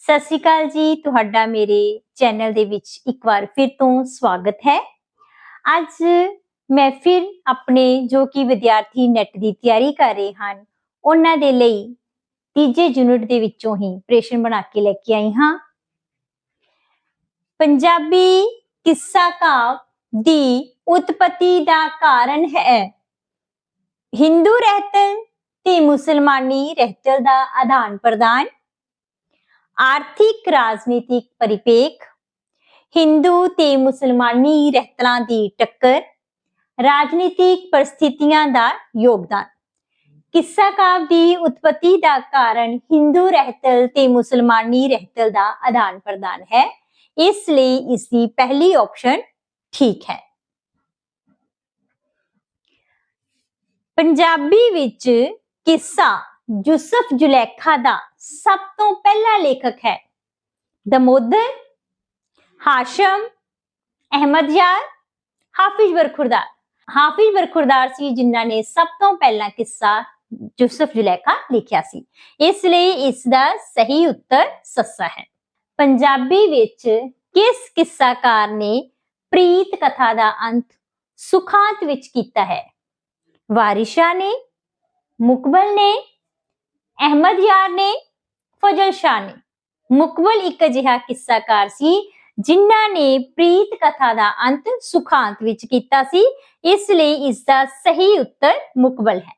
ਸਤਿ ਸ਼੍ਰੀ ਅਕਾਲ ਜੀ, ਤੁਹਾਡਾ ਮੇਰੇ ਚੈਨਲ ਦੇ ਵਿੱਚ ਇੱਕ ਵਾਰ ਫਿਰ ਤੋਂ ਸਵਾਗਤ ਹੈ। ਅੱਜ ਮੈਂ ਫਿਰ ਆਪਣੇ ਜੋ ਕਿ ਵਿਦਿਆਰਥੀ ਨੈਟ ਦੀ ਤਿਆਰੀ ਕਰ ਰਹੇ ਹਨ ਉਹਨਾਂ ਦੇ ਲਈ ਤੀਜੇ ਯੂਨਿਟ ਦੇ ਵਿੱਚੋਂ ਹੀ ਪ੍ਰਸ਼ਨ ਬਣਾ ਕੇ ਲੈ ਕੇ ਆਈ ਹਾਂ। ਪੰਜਾਬੀ ਕਿੱਸਾ ਕਾਵਿ ਦੀ ਉਤਪਤੀ ਦਾ ਕਾਰਨ ਹੈ ਹਿੰਦੂ ਰਹਿਤਲ ਤੇ ਮੁਸਲਮਾਨੀ ਰਹਿਤਲ ਦਾ ਆਦਾਨ ਪ੍ਰਦਾਨ, ਆਰਥਿਕ ਰਾਜਨੀਤਿਕ ਪਰਿਪੇਖ, ਹਿੰਦੂ ਤੇ ਮੁਸਲਮਾਨੀ ਰਹਿਤਲਾਂ ਦੀ ਟੱਕਰ, ਰਾਜਨੀਤਿਕ ਪਰਿਸਥਿਤੀਆਂ ਦਾ ਯੋਗਦਾਨ। ਕਿੱਸਾ ਕਾਵਿ ਦੀ ਉਤਪਤੀ ਦਾ ਕਾਰਨ ਹਿੰਦੂ ਰਹਿਤਲ ਤੇ ਮੁਸਲਮਾਨੀ ਰਹਿਤਲ ਦਾ ਆਦਾਨ ਪ੍ਰਦਾਨ ਹੈ, ਇਸ ਲਈ ਇਸ ਦੀ ਪਹਿਲੀ ਆਪਸ਼ਨ ਠੀਕ ਹੈ। ਪੰਜਾਬੀ ਵਿੱਚ ਕਿੱਸਾ ਯੂਸਫ ਜ਼ੁਲੈਖਾ ਦਾ ਸਭ ਤੋਂ ਪਹਿਲਾ ਲੇਖਕ ਹੈ ਦਮੋਦਰ, ਹਾਸ਼ਮ, ਅਹਿਮਦ ਯਾਰ, ਹਾਫਿਜ਼ ਬਰਖੁਰਦਾਰ। ਹਾਫਿਜ਼ ਬਰਖੁਰਦਾਰ ਸੀ ਜਿਨ੍ਹਾਂ ਨੇ ਸਭ ਤੋਂ ਪਹਿਲਾਂ ਕਿੱਸਾ ਯੂਸਫ ਜ਼ੁਲੈਖਾ ਲਿਖਿਆ ਸੀ, ਇਸ ਲਈ ਇਸ ਦਾ ਸਹੀ ਉੱਤਰ ਸੱਸਾ ਹੈ। ਪੰਜਾਬੀ ਵਿੱਚ ਕਿਸ ਕਿੱਸਾਕਾਰ ਨੇ ਪ੍ਰੀਤ ਕਥਾ ਦਾ ਅੰਤ ਸੁਖਾਂਤ ਵਿੱਚ ਕੀਤਾ ਹੈ? ਵਾਰਿਸ ਸ਼ਾਹ ਨੇ, ਮੁਕਬਲ ਨੇ, ਅਹਿਮਦ ਯਾਰ ਨੇ, ਫਜ਼ਲ ਸ਼ਾਹ ਨੇ। ਮੁਕਬਲ ਇੱਕ ਅਜਿਹਾ ਕਿੱਸਾਕਾਰ ਸੀ ਜਿਨ੍ਹਾਂ ਨੇ ਪ੍ਰੀਤ ਕਥਾ ਦਾ ਅੰਤ ਸੁਖਾਂਤ ਵਿੱਚ ਕੀਤਾ ਸੀ, ਇਸ ਲਈ ਇਸ ਦਾ ਸਹੀ ਉੱਤਰ ਮੁਕਬਲ ਹੈ।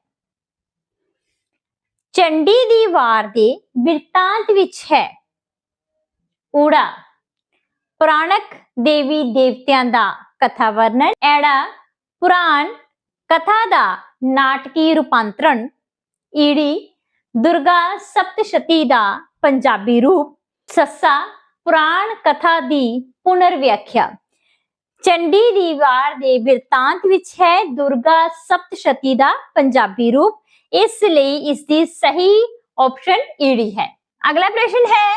ਚੰਡੀ ਦੀ ਵਾਰ ਦੇ ਬਿਰਤਾਂਤ ਵਿੱਚ ਹੈ ਊੜਾ ਪੁਰਾਣਕ ਦੇਵੀ ਦੇਵਤਿਆਂ ਦਾ ਕਥਾ ਵਰਣਨ, ਐੜਾ ਪੁਰਾਣ ਕਥਾ ਦਾ ਨਾਟਕੀ ਰੂਪਾਂਤਰਣ, ਈੜੀ ਦੁਰਗਾ ਸਪਤਸ਼ਤੀ ਦਾ ਪੰਜਾਬੀ ਰੂਪ, ਸੱਸਾ ਪੁਰਾਣ ਕਥਾ ਦੀ ਪੁਨਰ ਵਿਆਖਿਆ। ਚੰਡੀ ਦੀ ਵਾਰ ਦੇ ਬਿਰਤਾਂਤ ਵਿੱਚ ਹੈ ਦੁਰਗਾ ਸਪਤਸ਼ਤੀ ਦਾ ਪੰਜਾਬੀ ਰੂਪ, ਇਸ ਲਈ ਇਸ ਦੀ ਸਹੀ ਆਪਸ਼ਨ ਈੜੀ ਹੈ। ਅਗਲਾ ਪ੍ਰਸ਼ਨ ਹੈ,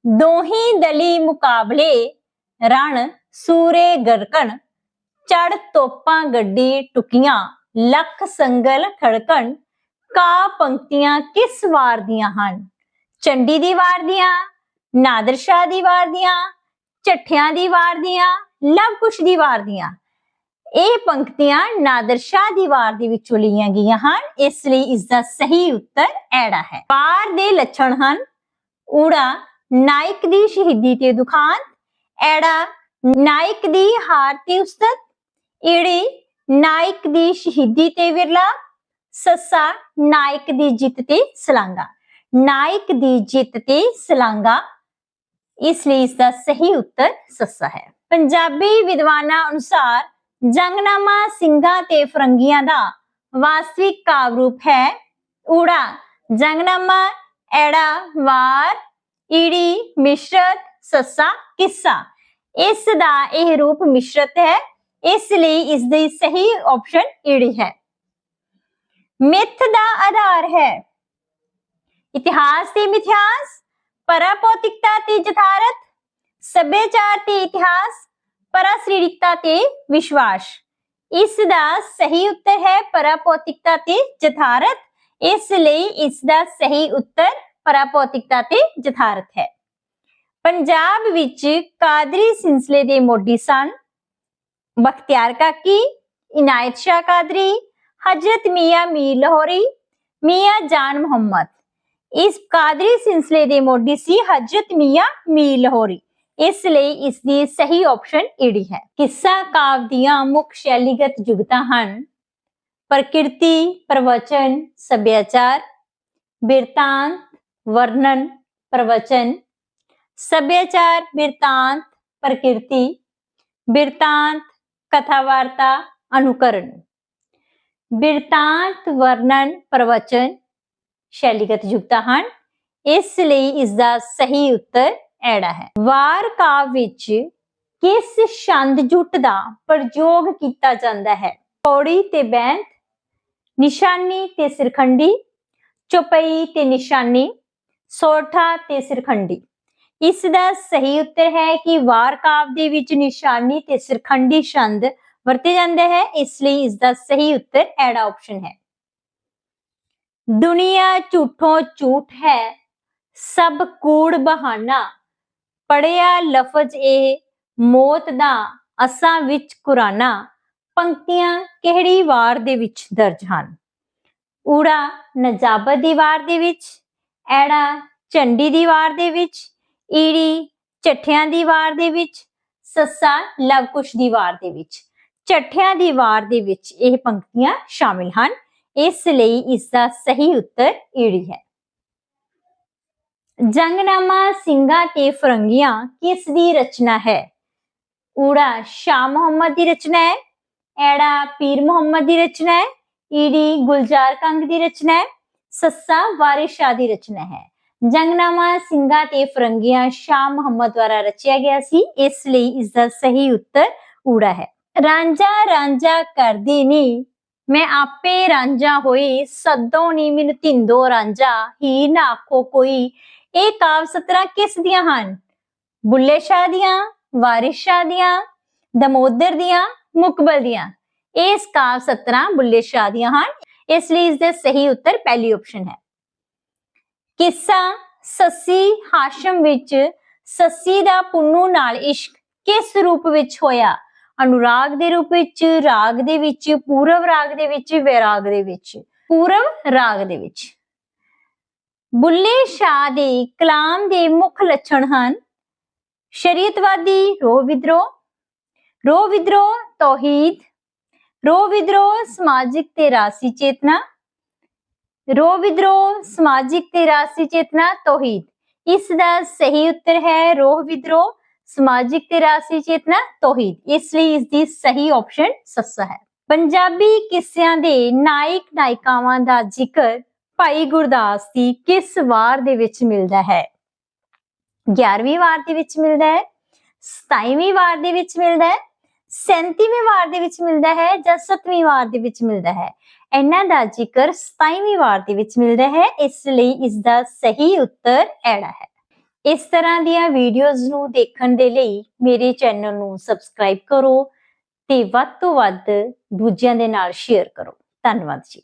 ਦੋਹੀ ਦਲੀ ਮੁਕਾਬਲੇ ਰਣ ਸੂਰੇ ਗਰਕਣ, ਚੜ ਤੋਪਾਂ ਗੱਡੀ ਟੁਕੀਆਂ, ਲੱਖ ਸੰਗਲ ਖੜਕਣ, ਕਾ ਪੰਕਤੀਆਂ ਕਿਸ ਵਾਰ ਦੀਆਂ ਹਨ? ਚੰਡੀ ਦੀ ਵਾਰ ਦੀਆਂ, ਨਾਦਰ ਸ਼ਾਹ ਦੀ ਵਾਰ ਦੀਆਂ, ਚੱਠਿਆਂ ਦੀ ਵਾਰ ਦੀਆਂ, ਲਵ ਕੁਸ਼ ਦੀ ਵਾਰ ਦੀਆਂ। ਇਹ ਪੰਕਤੀਆਂ ਨਾਦਰ ਸ਼ਾਹ ਦੀ ਵਾਰ ਦੇ ਵਿੱਚੋਂ ਲਈਆਂ ਗਈਆਂ ਹਨ, ਇਸ ਲਈ ਇਸ ਦਾ ਸਹੀ ਉੱਤਰ ਐੜਾ ਹੈ। ਵਾਰ ਦੇ ਲੱਛਣ ਹਨ ਊੜਾ ਨਾਇਕ ਦੀ ਸ਼ਹੀਦੀ ਤੇ ਦੁਖਾਂਤ, ਐੜਾ ਨਾਇਕ ਦੀ ਹਾਰ ਤੇ ਉਸਤਤ, ਈੜੀ ਨਾਇਕ ਦੀ ਸ਼ਹੀਦੀ ਤੇ ਵਿਰਲਾ, ਸੱਸਾ ਨਾਇਕ ਦੀ ਜਿੱਤ ਤੇ ਸਲਾਂਗਾ। ਨਾਇਕ ਦੀ ਜਿੱਤ ਤੇ ਸਲਾਂਗਾ, ਇਸ ਲਈ ਇਸ ਦਾ ਸਹੀ ਉੱਤਰ ਸੱਸਾ ਹੈ। ਪੰਜਾਬੀ ਵਿਦਵਾਨਾਂ ਅਨੁਸਾਰ ਜੰਗਨਾਮਾ ਸਿੰਘਾਂ ਤੇ ਫਰੰਗੀਆਂ ਦਾ ਵਾਸਤਵਿਕ ਕਾਵਿ ਰੂਪ ਹੈ ਊੜਾ ਜੰਗਨਾਮਾ, ਐੜਾ ਵਾਰ, ਈੜੀ ਮਿਸ਼ਰਤ, ਸੱਸਾ ਕਿੱਸਾ। ਇਸ ਦਾ ਇਹ ਰੂਪ ਮਿਸ਼ਰਤ ਹੈ, ਇਸ ਲਈ ਇਸ ਦੀ ਸਹੀ ਆਪਸ਼ਨ ਈੜੀ ਹੈ। ਮਿੱਥ ਦਾ ਆਧਾਰ ਹੈ ਇਤਿਹਾਸ ਤੇ ਮਿਥਿਹਾਸ, ਪਰਾਭੌਤਿਕਤਾ ਤੇ ਯਥਾਰਥ, ਸੱਭਿਆਚਾਰ ਤੇ ਇਤਿਹਾਸ, ਪਰਾਸਰੀਰਕਤਾ ਤੇ ਵਿਸ਼ਵਾਸ। ਇਸ ਦਾ ਸਹੀ ਉੱਤਰ ਹੈ ਪਰਾਭੌਤਿਕਤਾ ਤੇ ਯਥਾਰਥ, ਇਸ ਲਈ ਇਸ ਦਾ ਸਹੀ ਉੱਤਰ ਪਰਾਭੌਤਿਕਤਾ ਤੇ ਯਥਾਰਥ ਹੈ। ਪੰਜਾਬ ਵਿੱਚ ਕਾਦਰੀ ਸਿਲਸਿਲੇ ਦੇ ਮੋਢੀ ਸਨ ਬਖਤਿਆਰ ਕਾਕੀ, ਇਨਾਇਤ ਸ਼ਾਹ ਕਾਦਰੀ, ਹਜ਼ਰਤ ਮੀਆਂ ਮੀਰ ਲਾਹੌਰੀ, ਮੀਆਂ ਜਾਨ ਮੁਹੰਮਦ। ਇਸ ਕਾਦਰੀ ਸਿਲਸਿਲੇ ਦੇ ਮੋਢੀ ਸੀ ਹਜ਼ਰਤ ਮੀਆਂ ਮੀਰ ਲਾਹੌਰੀ, ਇਸ ਲਈ ਇਸ ਦੀ ਸਹੀ ਆਪਸ਼ਨ ਈੜੀ ਹੈ। ਕਿੱਸਾ ਕਾਵਿ ਦੀਆਂ ਮੁੱਖ ਸ਼ੈਲੀਗਤ ਜੁਗਤਾਂ ਹਨ ਪ੍ਰਕਿਰਤੀ, ਪ੍ਰਵਚਨ, ਸੱਭਿਆਚਾਰ, ਬਿਰਤਾਂਤ, ਵਰਣਨ, ਪ੍ਰਵਚਨ, ਸੱਭਿਆਚਾਰ, ਬਿਰਤਾਂਤ, ਪ੍ਰਕਿਰਤੀ, ਬਿਰਤਾਂਤ, ਕਥਾ ਵਾਰਤਾ, ਅਨੁਕਰਨ। ਬਿਰਤਾਂਤ, ਵਰਣਨ, ਪ੍ਰਵਚਨ ਸ਼ੈਲੀਗਤ ਜੁਗਤਾਂ ਹਨ, ਇਸ ਲਈ ਇਸ ਦਾ ਸਹੀ ਉੱਤਰ ਐੜਾ ਹੈ। ਵਾਰ ਕਾਵਿ ਵਿੱਚ ਕਿਸ ਛੰਦ ਜੁਟ ਦਾ ਪ੍ਰਯੋਗ ਕੀਤਾ ਜਾਂਦਾ ਹੈ? ਪੌੜੀ ਤੇ ਬੈਂਤ, ਨਿਸ਼ਾਨੀ ਤੇ ਸਿਰਖੰਡੀ, ਚੌਪਈ ਤੇ ਨਿਸ਼ਾਨੀ, ਸੋਠਾ ਤੇ ਸਿਰਖੰਡੀ। ਇਸ ਦਾ ਸਹੀ ਉੱਤਰ ਹੈ ਕਿ ਵਾਰ ਕਾਵਿ ਦੇ ਵਿੱਚ ਨਿਸ਼ਾਨੀ ਤੇ ਸਿਰਖੰਡੀ ਛੰਦ ਵਰਤੇ ਜਾਂਦੇ ਹੈ, ਇਸ ਲਈ ਇਸ ਦਾ ਸਹੀ ਉੱਤਰ ਐੜਾ ਆਪਸ਼ਨ ਹੈ। ਦੁਨੀਆ ਝੂਠੋਂ ਝੂਠ ਹੈ, ਸਭ ਕੂੜ ਬਹਾਨਾ, ਪੜਿਆ ਲਫ਼ਜ਼ ਇਹ ਮੌਤ ਦਾ ਅਸਾਂ ਵਿੱਚ ਕੁਰਾਨਾ, ਪੰਕਤੀਆਂ ਕਿਹੜੀ ਵਾਰ ਦੇ ਵਿੱਚ ਦਰਜ ਹਨ? ਊੜਾ ਨਜਾਬਤ ਦੀ ਵਾਰ ਦੇ ਵਿੱਚ, ਐੜਾ ਝੰਡੀ ਦੀ ਵਾਰ ਦੇ ਵਿੱਚ, ਈੜੀ ਚੱਠਿਆਂ ਦੀ ਵਾਰ ਦੇ ਵਿੱਚ, ਸੱਸਾ ਲਵਕੁਸ਼ ਦੀ ਵਾਰ ਦੇ ਵਿੱਚ। ਚੱਠਿਆਂ ਦੀ ਵਾਰ ਦੇ ਵਿੱਚ ਇਹ ਪੰਕਤੀਆਂ ਸ਼ਾਮਿਲ ਹਨ, ਇਸ ਲਈ ਇਸ ਦਾ ਸਹੀ ਉੱਤਰ ਈੜੀ ਹੈ। ਜੰਗਨਾਮਾ ਸਿੰਘਾਂ ਤੇ ਫਿਰੰਗੀਆਂ ਕਿਸ ਦੀ ਰਚਨਾ ਹੈ? ਊੜਾ ਸ਼ਾਹ ਮੁਹੰਮਦ ਦੀ ਰਚਨਾ ਹੈ, ਐੜਾ ਪੀਰ ਮੁਹੰਮਦ ਦੀ ਰਚਨਾ ਹੈ, ਈੜੀ ਗੁਲਜ਼ਾਰ ਕੰਗ ਦੀ ਰਚਨਾ ਹੈ, ਸੱਸਾ ਵਾਰਿਸ ਸ਼ਾਹ ਦੀ ਰਚਨਾ ਹੈ। ਜੰਗਨਾਮਾ ਸਿੰਘਾਂ ਤੇ ਫਿਰੰਗੀਆਂ ਸ਼ਾਹ ਮੁਹੰਮਦ ਦੁਆਰਾ ਰਚਿਆ ਗਿਆ ਸੀ, ਇਸ ਲਈ ਇਸ ਦਾ ਸਹੀ ਉੱਤਰ ਊੜਾ ਹੈ। ਰਾਂਝਾ ਰਾਂਝਾ ਕਰਦੀ ਨੀ, ਮੈਂ ਆਪੇ ਰਾਂਝਾ ਹੋਈ, ਸੱਦੋ ਨੀ ਮੈਨੂੰ ਧਿੰਦੋ ਰਾਂਝਾ, ਹੀਰ ਨਾ ਆਖੋ ਕੋਈ। ਇਹ ਕਾਵਿ ਸਤਰਾਂ ਕਿਸ ਦੀਆਂ ਹਨ? ਬੁੱਲੇ ਸ਼ਾਹ ਦੀਆਂ, ਵਾਰਿਸ ਸ਼ਾਹ ਦੀਆਂ, ਦਮੋਦਰ ਦੀਆਂ, ਮੁਕਬਲ ਦੀਆਂ। ਇਸ ਕਾਵਿ ਸਤਰਾਂ ਬੁੱਲੇ ਸ਼ਾਹ ਦੀਆਂ ਹਨ, ਇਸ ਲਈ ਇਸ ਦਾ ਸਹੀ ਉੱਤਰ ਪਹਿਲੀ ਆਪਸ਼ਨ ਹੈ। ਕਿੱਸਾ ਸੱਸੀ ਹਾਸ਼ਮ ਵਿੱਚ ਸੱਸੀ ਦਾ ਪੁੰਨੂ ਨਾਲ ਇਸ਼ਕ ਕਿਸ ਰੂਪ ਵਿੱਚ ਹੋਇਆ? ਅਨੁਰਾਗ ਦੇ ਰੂਪ ਵਿੱਚ, ਰਾਗ ਦੇ ਵਿੱਚ, ਪੂਰਵ ਰਾਗ ਦੇ ਵਿੱਚ, ਵੈਰਾਗ ਦੇ ਵਿੱਚ। ਪੂਰਵ ਰਾਗ ਦੇ ਵਿੱਚ। ਬੁੱਲੇ ਸ਼ਾਹ ਦੇ ਕਲਾਮ ਦੇ ਮੁੱਖ ਲੱਛਣ ਹਨ ਸ਼ਰੀਅਤਵਾਦੀ ਰੋਹ ਵਿਦਰੋਹ, ਤੌਹੀਦ, ਰੋਹ ਵਿਦਰੋਹ ਸਮਾਜਿਕ ਤੇ ਰਾਸੀ ਚੇਤਨਾ, ਰੋਹ ਵਿਦਰੋਹ ਸਮਾਜਿਕ ਤੇ ਰਾਸੀ ਚੇਤਨਾ, ਤੌਹੀਦ। ਇਸ ਦਾ ਸਹੀ ਉੱਤਰ ਹੈ ਰੋਹ ਵਿਦਰੋਹ ਸਮਾਜਿਕ ਤੇ ਰਾਸੀ ਚੇਤਨਾ, ਤੌਹੀਦ। ਇਸ ਲਈ ਇਸ ਦੀ ਸਹੀ ਆਪਸ਼ਨ ਸੱਸਾ ਹੈ। ਪੰਜਾਬੀ ਕਿੱਸਿਆਂ ਦੇ ਨਾਇਕ ਨਾਇਕਾਵਾਂ ਦਾ ਜ਼ਿਕਰ ਭਾਈ ਗੁਰਦਾਸ ਦੀ ਕਿਸ ਵਾਰ ਦੇ ਵਿੱਚ ਮਿਲਦਾ ਹੈ? 11ਵੀਂ ਵਾਰ ਦੇ ਵਿੱਚ ਮਿਲਦਾ ਹੈ, 27ਵੀਂ ਵਾਰ ਦੇ ਵਿੱਚ ਮਿਲਦਾ ਹੈ, 37ਵੀਂ ਵਾਰ ਦੇ ਵਿੱਚ ਮਿਲਦਾ ਹੈ ਜਾਂ 7ਵੀਂ ਵਾਰ ਦੇ ਵਿੱਚ ਮਿਲਦਾ ਹੈ? ਇਹਨਾਂ ਦਾ ਜ਼ਿਕਰ 27ਵੀਂ ਵਾਰ ਦੇ ਵਿੱਚ ਮਿਲਦਾ ਹੈ, ਇਸ ਲਈ ਇਸ ਦਾ ਸਹੀ ਉੱਤਰ ਐੜਾ ਹੈ। ਇਸ ਤਰ੍ਹਾਂ ਦੀਆਂ ਵੀਡੀਓਜ਼ ਨੂੰ ਦੇਖਣ ਦੇ ਲਈ ਮੇਰੇ ਚੈਨਲ ਨੂੰ ਸਬਸਕ੍ਰਾਈਬ ਕਰੋ ਤੇ ਵੱਧ ਤੋਂ ਵੱਧ ਦੂਜਿਆਂ ਦੇ ਨਾਲ ਸ਼ੇਅਰ ਕਰੋ। ਧੰਨਵਾਦ ਜੀ।